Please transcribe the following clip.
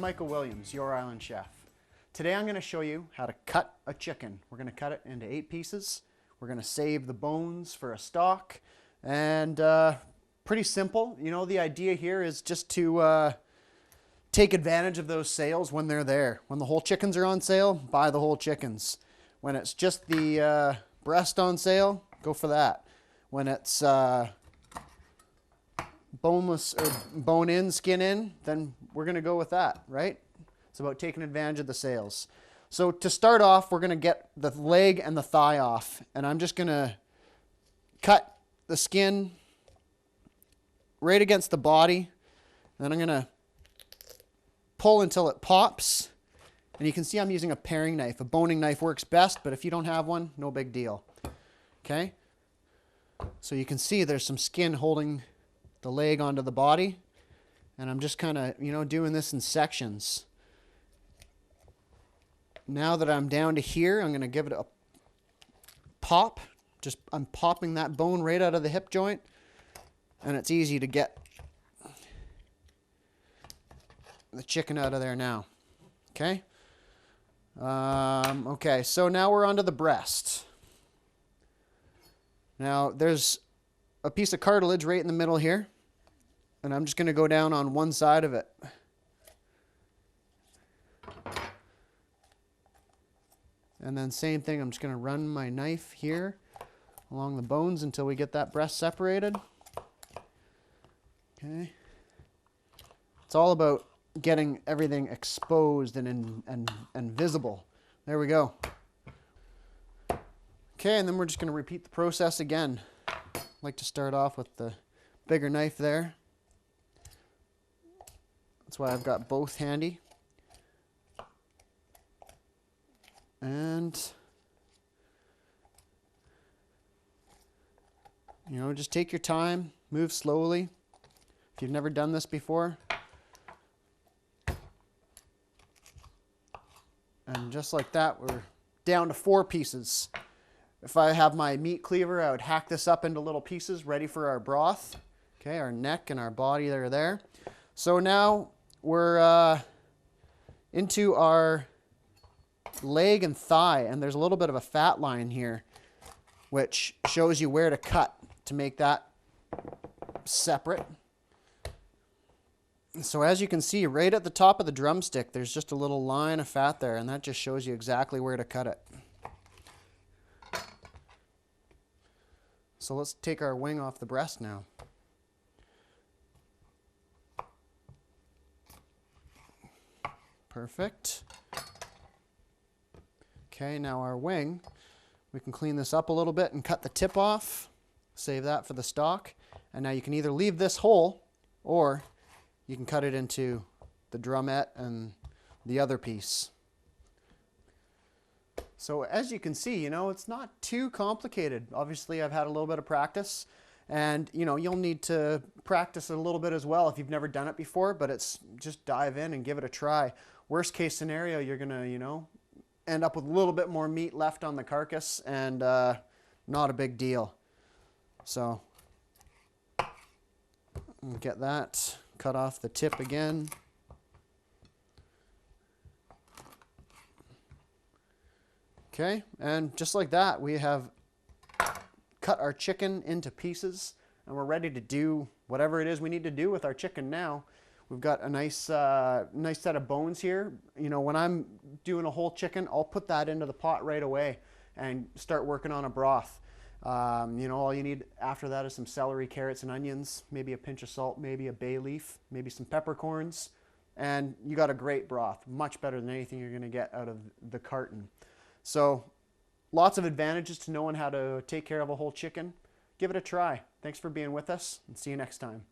Michael Williams, your Island Chef. Today I'm going to show you how to cut a chicken. We're going to cut it into 8 pieces. We're going to save the bones for a stock. And pretty simple. You know, the idea here is just to take advantage of those sales when they're there. When the whole chickens are on sale, buy the whole chickens. When it's just the breast on sale, go for that. When it's boneless or bone in, skin in, then we're going to go with that, right? It's about taking advantage of the sales. So to start off, we're going to get the leg and the thigh off. And I'm just going to cut the skin right against the body. Then I'm going to pull until it pops. And you can see I'm using a paring knife. A boning knife works best, but if you don't have one, no big deal. Okay? So you can see there's some skin holding the leg onto the body. And I'm just kind of, you know, doing this in sections. Now that I'm down to here, I'm going to give it a pop. I'm popping that bone right out of the hip joint. And it's easy to get the chicken out of there now. Okay? Okay, so now we're onto the breast. Now, there's a piece of cartilage right in the middle here. And I'm just going to go down on one side of it. And then same thing, I'm just going to run my knife here along the bones until we get that breast separated. Okay. It's all about getting everything exposed and visible. There we go. Okay, and then we're just going to repeat the process again. I like to start off with the bigger knife there. That's why I've got both handy. And, you know, just take your time, move slowly. If you've never done this before. And just like that, we're down to 4 pieces. If I have my meat cleaver, I would hack this up into little pieces ready for our broth. Okay, our neck and our body are there. So now we're into our leg and thigh, and there's a little bit of a fat line here which shows you where to cut to make that separate. So as you can see, right at the top of the drumstick, there's just a little line of fat there, and that just shows you exactly where to cut it. So let's take our wing off the breast now. Perfect. Okay, now our wing, we can clean this up a little bit and cut the tip off. Save that for the stock. And now you can either leave this whole, or you can cut it into the drumette and the other piece. So as you can see, you know, it's not too complicated. Obviously, I've had a little bit of practice. And, you know, you'll need to practice it a little bit as well if you've never done it before. But it's just dive in and give it a try. Worst case scenario, you're going to, you know, end up with a little bit more meat left on the carcass, and not a big deal. So get that, cut off the tip again. Okay, and just like that, we have cut our chicken into pieces, and we're ready to do whatever it is we need to do with our chicken now. We've got a nice set of bones here. You know, when I'm doing a whole chicken, I'll put that into the pot right away and start working on a broth. You know, all you need after that is some celery, carrots, and onions, maybe a pinch of salt, maybe a bay leaf, maybe some peppercorns, and you got a great broth. Much better than anything you're going to get out of the carton. So, lots of advantages to knowing how to take care of a whole chicken. Give it a try. Thanks for being with us, and see you next time.